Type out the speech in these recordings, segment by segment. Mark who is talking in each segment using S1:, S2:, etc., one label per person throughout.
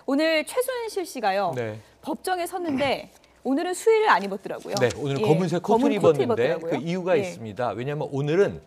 S1: 오늘 최순실 씨가요.
S2: 네.
S1: 법정에 섰는데 오늘은 수의를 안 입었더라고요.
S2: 네, 오늘은
S1: 예,
S2: 검은색 코트를
S1: 검은
S2: 입었는데 그
S1: 입었더라고요.
S2: 이유가
S1: 예.
S2: 있습니다. 왜냐하면 오늘은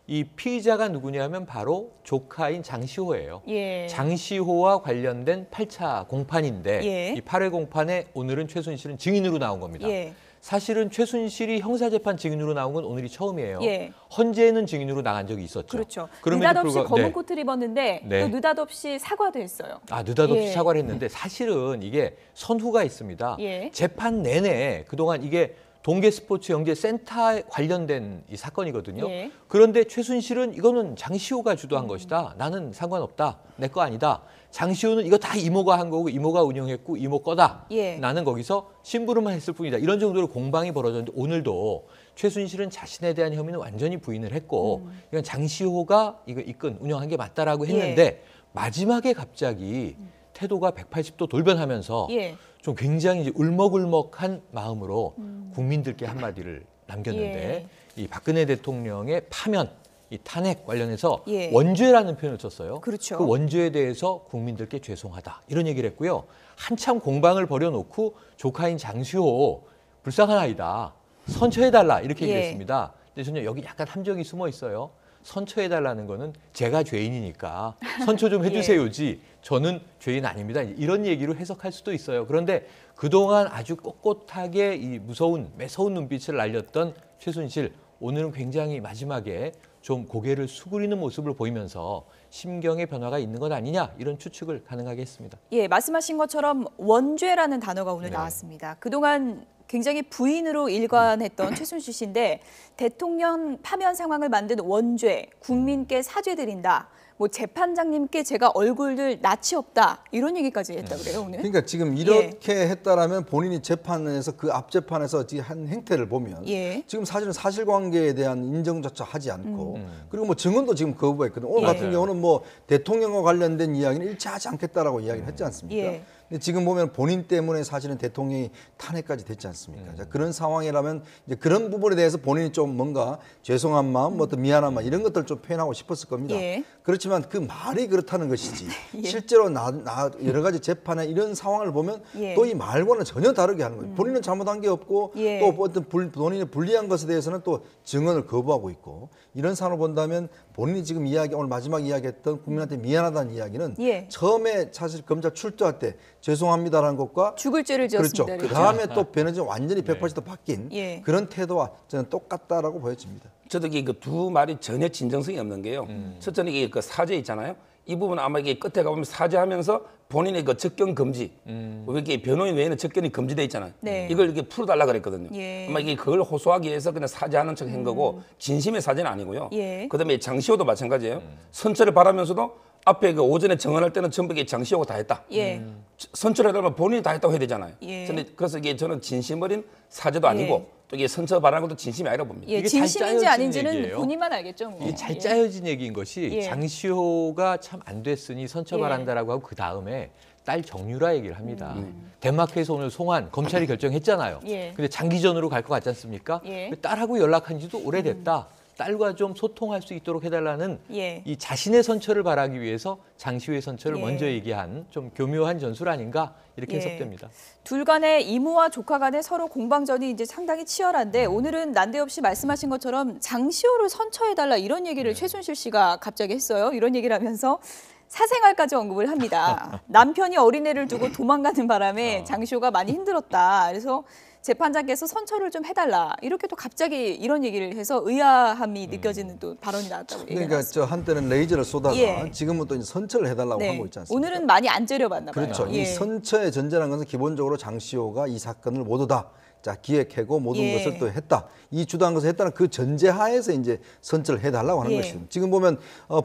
S2: 이 피의자가 누구냐면 바로 조카인 장시호예요.
S1: 예.
S2: 장시호와 관련된 8차 공판인데
S1: 예.
S2: 이 8회 공판에 오늘은 최순실은 증인으로 나온 겁니다.
S1: 예.
S2: 사실은 최순실이 형사재판 증인으로 나온 건 오늘이 처음이에요.
S1: 예.
S2: 헌재에는 증인으로 나간 적이 있었죠.
S1: 그렇죠.
S2: 그럼에도
S1: 느닷없이
S2: 불구하고-
S1: 검은
S2: 네.
S1: 코트를 입었는데
S2: 네.
S1: 또 느닷없이 사과도 했어요.
S2: 느닷없이
S1: 예.
S2: 사과를 했는데 사실은 이게 선후가 있습니다.
S1: 예.
S2: 재판 내내 그동안 이게 동계스포츠영재센터에 관련된 이 사건이거든요.
S1: 예.
S2: 그런데 최순실은 이거는 장시호가 주도한 것이다. 나는 상관없다. 내 거 아니다. 장시호는 이거 다 이모가 한 거고 이모가 운영했고 이모 거다.
S1: 예.
S2: 나는 거기서 심부름만 했을 뿐이다. 이런 정도로 공방이 벌어졌는데 오늘도 최순실은 자신에 대한 혐의는 완전히 부인을 했고 이건 장시호가 이거 이끈 운영한 게 맞다라고 했는데 마지막에 갑자기 태도가 180도 돌변하면서
S1: 예.
S2: 좀 굉장히 이제 울먹울먹한 마음으로 국민들께 한마디를 남겼는데 이 박근혜 대통령의 파면, 이 탄핵 관련해서
S1: 예.
S2: 원죄라는 표현을 썼어요.
S1: 그렇죠.
S2: 그 원죄에 대해서 국민들께 죄송하다 이런 얘기를 했고요. 한참 공방을 벌여놓고 조카인 장시호 불쌍한 아이다. 선처해달라 이렇게
S1: 예.
S2: 얘기했습니다. 근데 저는 여기 약간 함정이 숨어 있어요. 선처해달라는 거는 제가 죄인이니까 선처 좀 해주세요지 저는 죄인 아닙니다. 이런 얘기로 해석할 수도 있어요. 그런데 그동안 아주 꼿꼿하게 이 무서운 매서운 눈빛을 날렸던 최순실 오늘은 굉장히 마지막에 좀 고개를 수그리는 모습을 보이면서 심경의 변화가 있는 것 아니냐 이런 추측을 가능하게 했습니다.
S1: 예, 말씀하신 것처럼 원죄라는 단어가 오늘
S2: 네.
S1: 나왔습니다. 그동안 굉장히 부인으로 일관했던 최순실 씨인데 대통령 파면 상황을 만든 원죄, 국민께 사죄드린다. 뭐 재판장님께 제가 얼굴들 낯이 없다. 이런 얘기까지 했다 그래요, 오늘.
S3: 그러니까 지금 이렇게 했다라면 본인이 재판에서 그 앞 재판에서 한 행태를 보면
S1: 예.
S3: 지금 사실은 사실관계에 대한 인정조차 하지 않고 그리고 뭐 증언도 지금 거부했거든요. 오늘
S1: 예.
S3: 같은 경우는 뭐 대통령과 관련된 이야기는 일치하지 않겠다라고 이야기를 했지 않습니까?
S1: 예.
S3: 근데 지금 보면 본인 때문에 사실은 대통령이 탄핵까지 됐지 않습니까? 자, 그런 상황이라면 이제 그런 부분에 대해서 본인이 좀 뭔가 죄송한 마음, 뭐 어떤 미안한 마음 이런 것들을 좀 표현하고 싶었을 겁니다.
S1: 예.
S3: 그렇지만 그 말이 그렇다는 것이지
S1: 예.
S3: 실제로 여러 가지 재판에 이런 상황을 보면
S1: 예.
S3: 또 이 말과는 전혀 다르게 하는 거예요. 본인은 잘못한 게 없고
S1: 예.
S3: 또 어떤 본인이 불리한 것에 대해서는 또 증언을 거부하고 있고 이런 상황을 본다면 본인이 지금 오늘 마지막 이야기했던 국민한테 미안하다는 이야기는
S1: 예.
S3: 처음에 사실 검찰 출두할 때 죄송합니다라는 것과
S1: 죽을 죄를
S3: 그렇죠.
S1: 지었습니다.
S3: 그 다음에 또 변해서 완전히 180도 바뀐
S1: 예.
S3: 그런 태도와 저는 똑같다라고 보여집니다.
S4: 저도 이게 그 두 말이 전혀 진정성이 없는 게요. 첫째는 이게 그 사죄 있잖아요. 이 부분 아마 이게 끝에 가보면 사죄하면서 본인의 그 접견 금지, 이게 변호인 외에는 접견이 금지돼 있잖아요.
S1: 네.
S4: 이걸 이렇게 풀어달라 그랬거든요.
S1: 예.
S4: 아마 이게 그걸 호소하기 위해서 그냥 사죄하는 척 한 거고 진심의 사죄는 아니고요.
S1: 예.
S4: 그다음에 장시호도 마찬가지예요. 선처를 바라면서도 앞에 그 오전에 증언할 때는 전부 이게 장시호가 다 했다.
S1: 예.
S4: 선처를 하려면 본인이 다 했다고 해야 되잖아요.
S1: 예.
S4: 그래서 이게 저는 진심 어린 사죄도 아니고
S1: 예.
S4: 또 이게 선처 바라는 것도 진심이 아니라고 봅니다.
S1: 예,
S2: 이게 잘
S1: 진심인지
S2: 짜여진
S1: 아닌지는
S2: 얘기예요.
S1: 본인만 알겠죠. 뭐.
S2: 이게 잘
S1: 예.
S2: 짜여진 얘기인 것이
S1: 예.
S2: 장시호가 참 안 됐으니 선처바란다라고 하고 그 다음에 딸 정유라 얘기를 합니다. 덴마크에서 오늘 송환 검찰이 결정했잖아요.
S1: 예.
S2: 근데 장기전으로 갈 것 같지 않습니까?
S1: 예.
S2: 딸하고 연락한 지도 오래됐다. 딸과 좀 소통할 수 있도록 해달라는
S1: 예.
S2: 이 자신의 선처를 바라기 위해서 장시호의 선처를
S1: 예.
S2: 먼저 얘기한 좀 교묘한 전술 아닌가 이렇게
S1: 예.
S2: 해석됩니다.
S1: 둘 간의 이모와 조카 간의 서로 공방전이 이제 상당히 치열한데 오늘은 난데없이 말씀하신 것처럼 장시호를 선처해달라 이런 얘기를 최순실 씨가 갑자기 했어요. 이런 얘기를 하면서 사생활까지 언급을 합니다. 남편이 어린애를 두고 도망가는 바람에 장시호가 많이 힘들었다. 그래서 재판장께서 선처를 좀 해달라. 이렇게 또 갑자기 이런 얘기를 해서 의아함이 느껴지는 또 발언이 나왔다고 얘기가
S3: 그러니까
S1: 나왔습니다.
S3: 저 한때는 레이저를 쏘다가
S1: 예.
S3: 지금은 또 이제 선처를 해달라고
S1: 네.
S3: 하고 있지 않습니까?
S1: 오늘은 많이 안 째려봤나 봐요.
S3: 그렇죠.
S1: 예.
S3: 이 선처의 전제라는 것은 기본적으로 장시호가 이 사건을 모두 다 기획하고 모든
S1: 예.
S3: 것을 또 했다. 이 주도한 것을 했다는 그 전제하에서 이제 선처를 해달라고 하는
S1: 예.
S3: 것입니다. 지금 보면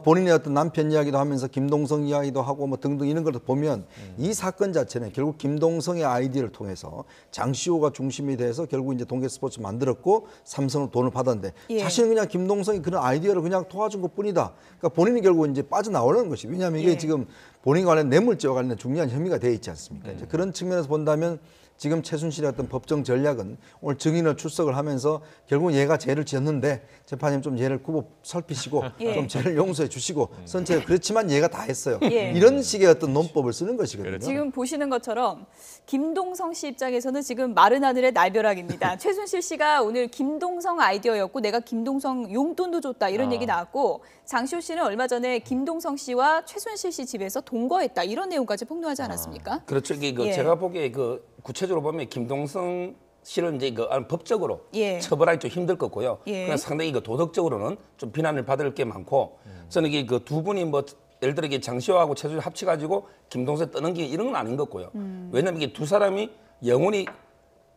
S3: 본인의 어떤 남편 이야기도 하면서 김동성 이야기도 하고 뭐 등등 이런 걸 보면 이 사건 자체는 결국 김동성의 아이디어를 통해서 장시호가 중심이 돼서 결국 이제 동계스포츠 만들었고 삼성으로 돈을 받았는데
S1: 예.
S3: 자신은 그냥 김동성이 그런 아이디어를 그냥 도와준 것뿐이다. 그러니까 본인이 결국 이제 빠져나오려는 것이 왜냐하면 이게
S1: 예.
S3: 지금 본인 관련 뇌물죄와 관련 중요한 혐의가 되어 있지 않습니까? 이제 그런 측면에서 본다면 지금 최순실의 어떤 법정 전략은 오늘 증인을 출석을 하면서 결국 얘가 죄를 지었는데 재판님 좀 얘를 굽어 살피시고
S1: 예.
S3: 좀 죄를 용서해 주시고 선처해 그렇지만 얘가 다 했어요.
S1: 예.
S3: 이런 식의 어떤 논법을 쓰는 것이거든요.
S1: 지금 보시는 것처럼 김동성 씨 입장에서는 지금 마른 하늘의 날벼락입니다. 최순실 씨가 오늘 김동성 아이디어였고 내가 김동성 용돈도 줬다 이런 얘기 나왔고 장시호 씨는 얼마 전에 김동성 씨와 최순실 씨 집에서 동거했다 이런 내용까지 폭로하지 않았습니까?
S4: 그렇죠. 이게 그
S1: 예.
S4: 제가 보기에 그 구체적으로 보면 김동성 씨를 이제 그 법적으로
S1: 예.
S4: 처벌하기 좀 힘들 것 같고요.
S1: 예.
S4: 그냥 상당히 그 도덕적으로는 좀 비난을 받을 게 많고 저는 이게 그 두 분이 뭐 예를 들어 이게 장시호하고 최순실 합쳐가지고 김동성 떠넘기 이런 건 아닌 것 같고요. 왜냐하면 이게 두 사람이 영원히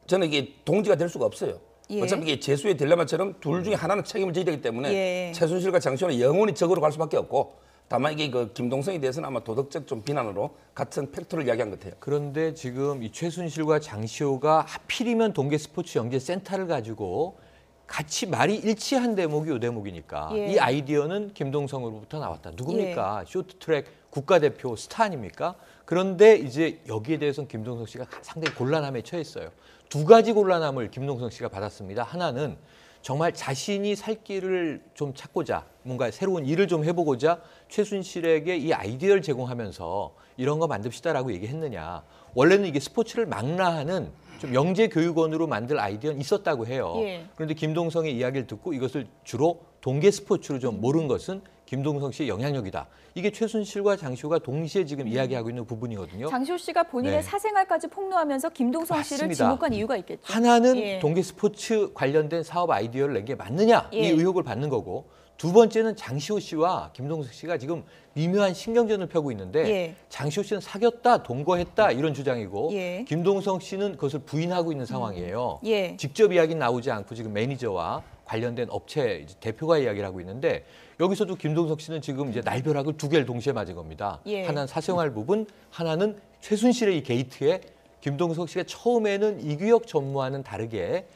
S4: 저는 이게 동지가 될 수가 없어요.
S1: 예.
S4: 어차피 이게 제수의 딜레마처럼 둘 중에 하나는 책임을 져야 되기 때문에
S1: 예.
S4: 최순실과 장시호는 영원히 적으로 갈 수밖에 없고 다만 이게 그 김동성에 대해서는 아마 도덕적 좀 비난으로 같은 팩트를 이야기한 것 같아요.
S2: 그런데 지금 이 최순실과 장시호가 하필이면 동계 스포츠 영재 센터를 가지고 같이 말이 일치한 대목이 이 대목이니까
S1: 예.
S2: 이 아이디어는 김동성으로부터 나왔다. 누굽니까? 쇼트트랙 국가대표 스타 아닙니까? 그런데 이제 여기에 대해서는 김동성 씨가 상당히 곤란함에 처했어요. 두 가지 곤란함을 김동성 씨가 받았습니다. 하나는 정말 자신이 살 길을 좀 찾고자 뭔가 새로운 일을 좀 해보고자 최순실에게 이 아이디어를 제공하면서 이런 거 만듭시다라고 얘기했느냐. 원래는 이게 스포츠를 망라하는 좀 영재교육원으로 만들 아이디어는 있었다고 해요.
S1: 예.
S2: 그런데 김동성의 이야기를 듣고 이것을 주로 동계 스포츠로 좀 모른 것은 김동성 씨의 영향력이다. 이게 최순실과 장시호가 동시에 지금 이야기하고 있는 부분이거든요.
S1: 장시호 씨가 본인의
S2: 네.
S1: 사생활까지 폭로하면서 김동성 씨를
S2: 맞습니다.
S1: 지목한 이유가 있겠죠.
S2: 하나는
S1: 예.
S2: 동계 스포츠 관련된 사업 아이디어를 낸 게 맞느냐
S1: 예.
S2: 이 의혹을 받는 거고 두 번째는 장시호 씨와 김동석 씨가 지금 미묘한 신경전을 펴고 있는데
S1: 예.
S2: 장시호 씨는 사귀었다 동거했다 이런 주장이고
S1: 예.
S2: 김동석 씨는 그것을 부인하고 있는 상황이에요.
S1: 예.
S2: 직접 이야기는 나오지 않고 지금 매니저와 관련된 업체 이제 대표가 이야기를 하고 있는데 여기서도 김동석 씨는 지금 이제 날벼락을 두 개를 동시에 맞은 겁니다.
S1: 예.
S2: 하나는 사생활 부분, 하나는 최순실의 이 게이트에 김동석 씨가 처음에는 이규혁 전무와는 다르게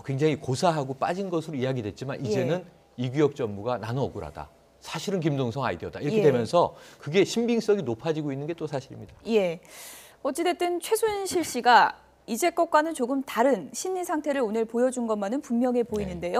S2: 굉장히 고사하고 빠진 것으로 이야기됐지만 이제는 이규혁 전무가 나는 억울하다. 사실은 김동성 아이디어다. 이렇게
S1: 예.
S2: 되면서 그게 신빙성이 높아지고 있는 게 또 사실입니다.
S1: 예. 어찌됐든 최순실 씨가 이제 것과는 조금 다른 심리 상태를 오늘 보여준 것만은 분명해 보이는데요.